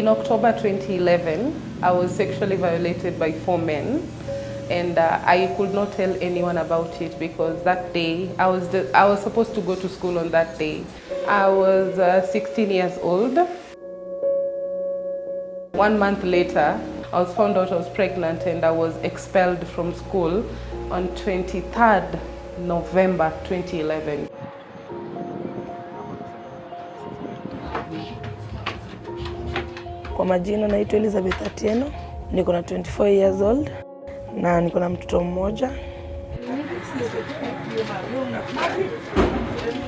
In October 2011, I was sexually violated by 4 men, and I could not tell anyone about it because that day I was supposed to go to school on that day. I was 16 years old. 1 month later, I was found out I was pregnant and I was expelled from school on 23rd November 2011. Kwa majina naitwa Elizabeth Atieno, niko na 24 years old na niko na mtoto mmoja.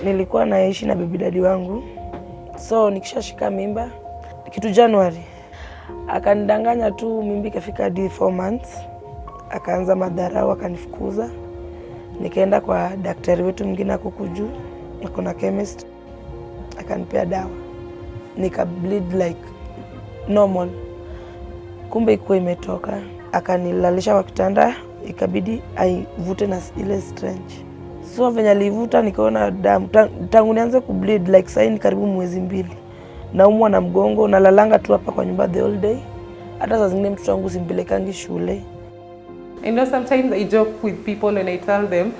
Nilikuwa naishi na baby daddy wangu. So nikishashika mimba kitu January akanidanganya tu, mimba ikafika hadi 4 months. Akaanza madharau, akanifukuza. Nikaenda kwa daktari wetu mwingine huko juu, niko na chemist, akanipea dawa. Nika bleed like normal. Kumbe ikuwa imetoka. Akanilalisha kwa kitanda, ikabidi aivute na ile syringe. So venye alivuta nikaona damu. Tangu nianze kubleed like sasa ni karibu mwezi 2. Naumwa na mgongo, nalalanga tu hapa kwa nyumba the whole day. Hata saa zingine mtoto wangu simpelekangi shule. You know, sometimes I joke with people and I tell them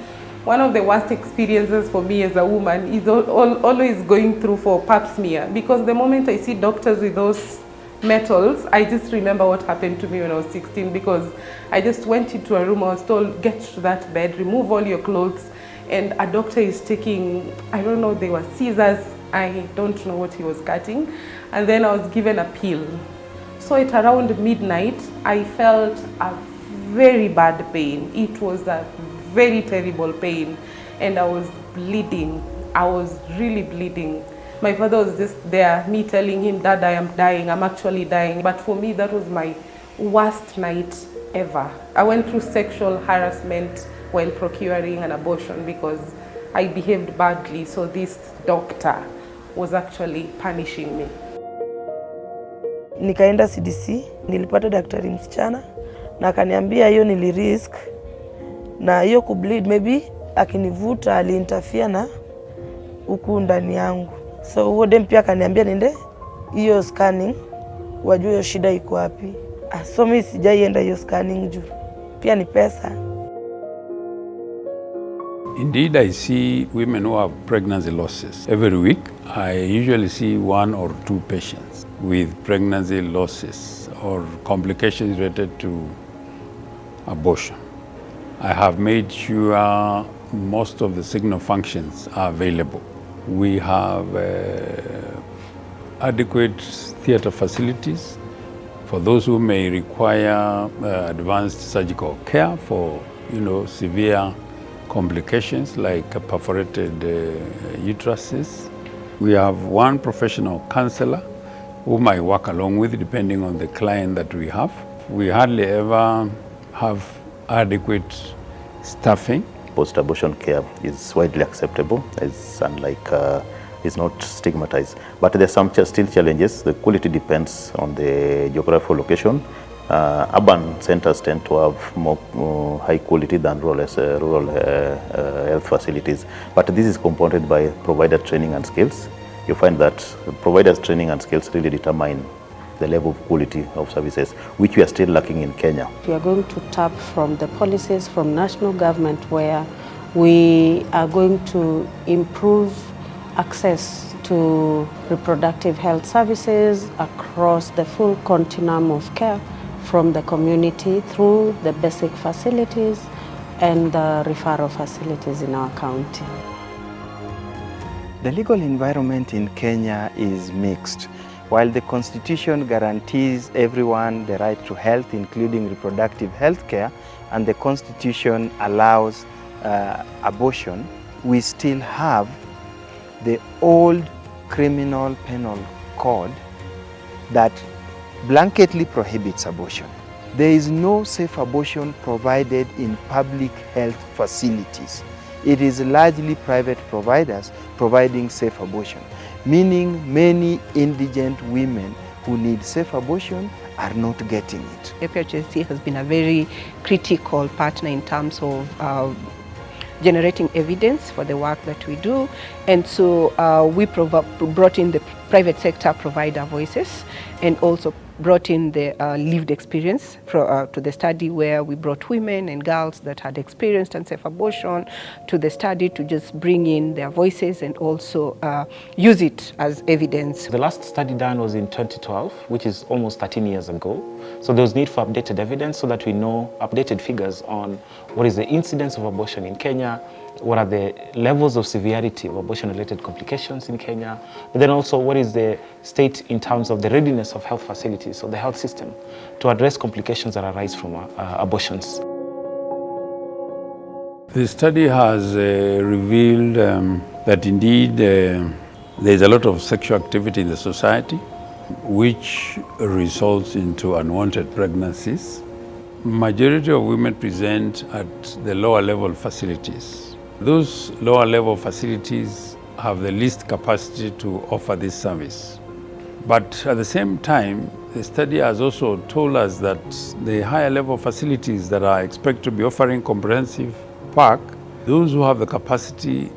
one of the worst experiences for me as a woman is always going through for pap smear, because the moment I see doctors with those metals, I just remember what happened to me when I was 16, because I just went into a room, I was told, get to that bed, remove all your clothes, and a doctor is taking, I don't know, they were scissors, I don't know what he was cutting, and then I was given a pill. So at around midnight, I felt a very bad pain. It was a very terrible pain, and I was bleeding. I was really bleeding. My father was just there, me telling him, Dad, I am dying, I'm actually dying. But for me, that was my worst night ever. I went through sexual harassment while procuring an abortion because I behaved badly, so this doctor was actually punishing me. Nikaenda CDC, nilipata daktari msichana, na akaniambia hiyo nilirisk, na hiyo kubleed maybe akinivuta aliinterfere na huku ndani yangu. So huo dem pia akaniambia nende hiyo scanning wajue hiyo shida iko wapi. So mimi sijaienda hiyo scanning juu pia ni pesa. Indeed, I see women who have pregnancy losses. Every week, I usually see 1 or 2 patients with pregnancy losses or complications related to abortion. I have made sure most of the signal functions are available. We have adequate theater facilities for those who may require advanced surgical care for, severe complications like perforated uteruses. We have 1 professional counselor whom I work along with depending on the client that we have. We hardly ever have adequate staffing. Post-abortion care is widely acceptable, it's not stigmatized. But there's some still challenges. The quality depends on the geographical location. Urban centers tend to have more high quality than rural health facilities. But this is compounded by provider training and skills. You find that providers' training and skills really determine the level of quality of services, which we are still lacking in Kenya. We are going to tap from the policies from national government, where we are going to improve access to reproductive health services across the full continuum of care, from the community through the basic facilities and the referral facilities in our county. The legal environment in Kenya is mixed. While the Constitution guarantees everyone the right to health, including reproductive health care, and the Constitution allows abortion, we still have the old criminal penal code that blanketly prohibits abortion. There is no safe abortion provided in public health facilities. It is largely private providers providing safe abortion, meaning many indigent women who need safe abortion are not getting it. APHRC has been a very critical partner in terms of generating evidence for the work that we do, And so we brought in the private sector provider voices, and also brought in the lived experience to the study, where we brought women and girls that had experienced unsafe abortion to the study to just bring in their voices and also use it as evidence. The last study done was in 2012, which is almost 13 years ago. So there was need for updated evidence so that we know updated figures on what is the incidence of abortion in Kenya, what are the levels of severity of abortion-related complications in Kenya, but then also what is the state in terms of the readiness of health facilities or the health system to address complications that arise from abortions. The study has revealed that indeed there is a lot of sexual activity in the society, which results into unwanted pregnancies. Majority of women present at the lower level facilities. Those lower level facilities have the least capacity to offer this service. But at the same time, the study has also told us that the higher level facilities that are expected to be offering comprehensive PAC, those who have the capacity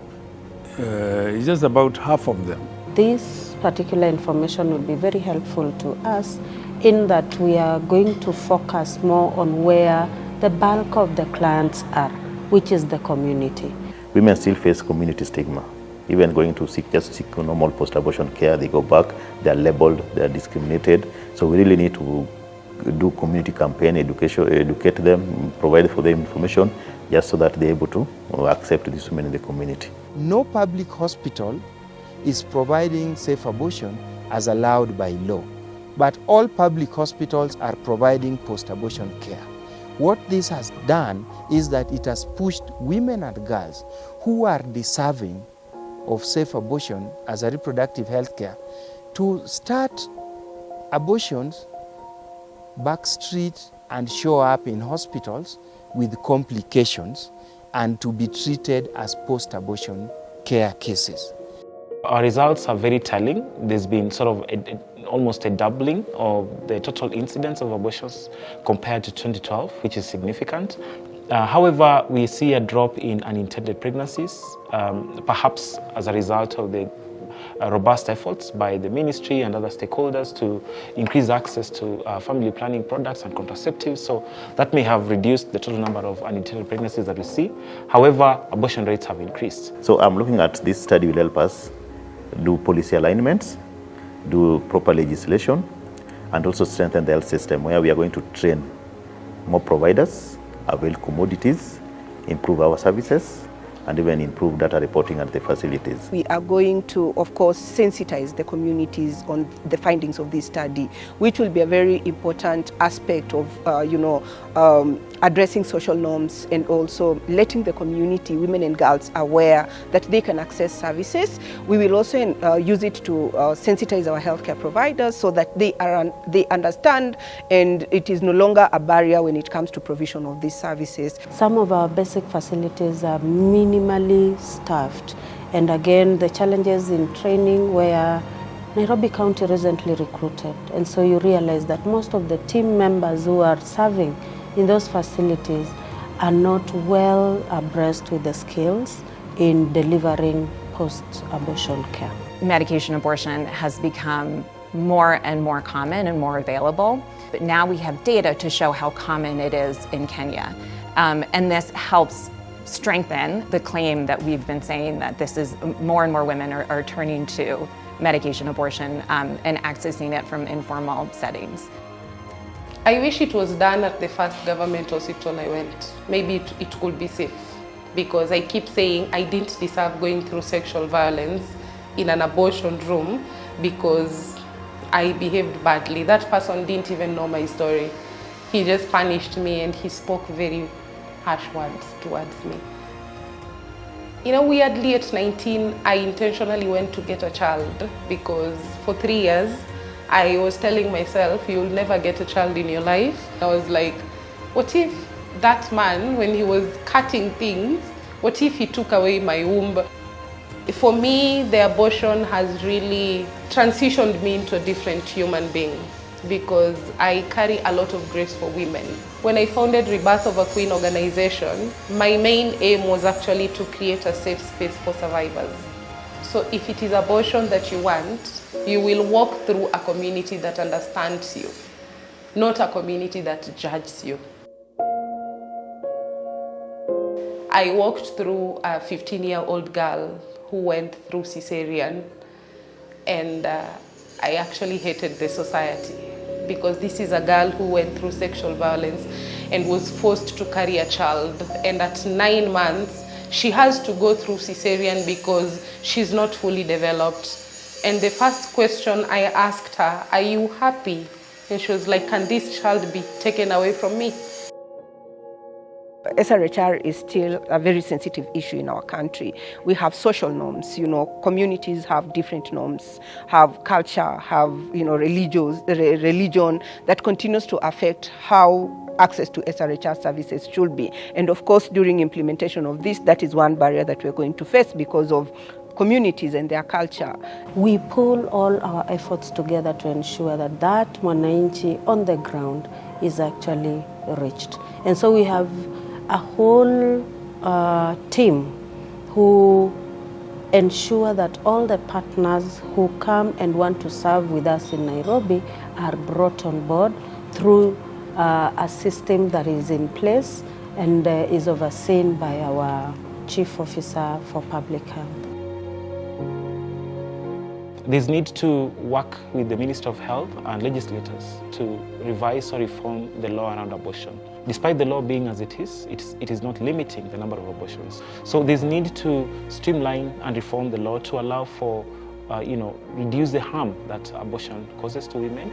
is just about half of them. This particular information will be very helpful to us in that we are going to focus more on where the bulk of the clients are, which is the community. Women still face community stigma. Even going to seek normal post-abortion care, they go back, they are labeled, they are discriminated. So we really need to do community campaign, educate them, provide for them information, just so that they're able to accept these women in the community. No public hospital is providing safe abortion as allowed by law, but all public hospitals are providing post-abortion care. What this has done is that it has pushed women and girls who are deserving of safe abortion as a reproductive health care to start abortions backstreet and show up in hospitals with complications and to be treated as post-abortion care cases. Our results are very telling. There's been sort of almost a doubling of the total incidence of abortions compared to 2012, which is significant. However, we see a drop in unintended pregnancies, perhaps as a result of the robust efforts by the ministry and other stakeholders to increase access to family planning products and contraceptives. So that may have reduced the total number of unintended pregnancies that we see. However, abortion rates have increased. So I'm looking at this study will help us do policy alignments, do proper legislation, and also strengthen the health system, where we are going to train more providers, avail commodities, improve our services, and even improve data reporting at the facilities. We are going to, of course, sensitize the communities on the findings of this study, which will be a very important aspect of, addressing social norms and also letting the community, women and girls, aware that they can access services. We will also use it to sensitize our healthcare providers so that they understand and it is no longer a barrier when it comes to provision of these services. Some of our basic facilities are minimally staffed, and again the challenges in training where Nairobi County recently recruited, and so you realize that most of the team members who are serving in those facilities are not well abreast with the skills in delivering post-abortion care. Medication abortion has become more and more common and more available, but now we have data to show how common it is in Kenya, and this helps strengthen the claim that we've been saying that this is more and more women are turning to medication abortion and accessing it from informal settings. I wish it was done at the first government hospital I went. Maybe it could be safe, because I keep saying I didn't deserve going through sexual violence in an abortion room because I behaved badly. That person didn't even know my story. He just punished me and he spoke very harsh words towards me. You know, weirdly at 19, I intentionally went to get a child because for 3 years, I was telling myself, you'll never get a child in your life. I was like, what if that man, when he was cutting things, what if he took away my womb? For me, the abortion has really transitioned me into a different human being because I carry a lot of grace for women. When I founded Rebirth of a Queen organization, my main aim was actually to create a safe space for survivors. So if it is abortion that you want, you will walk through a community that understands you, not a community that judges you. I walked through a 15-year-old girl who went through cesarean, and I actually hated the society, because this is a girl who went through sexual violence and was forced to carry a child, and at 9 months she has to go through cesarean because she's not fully developed. And the first question I asked her, "Are you happy?" And she was like, "Can this child be taken away from me?" SRHR is still a very sensitive issue in our country. We have social norms, communities have different norms, have culture, have, religion that continues to affect how access to SRHR services should be. And of course, during implementation of this, that is one barrier that we're going to face because of communities and their culture. We pull all our efforts together to ensure that that mwananchi on the ground is actually reached. And so we have a whole team who ensure that all the partners who come and want to serve with us in Nairobi are brought on board through a system that is in place and is overseen by our Chief Officer for Public Health. There's need to work with the Minister of Health and legislators to revise or reform the law around abortion. Despite the law being as it is not limiting the number of abortions. So there's need to streamline and reform the law to allow for, reduce the harm that abortion causes to women.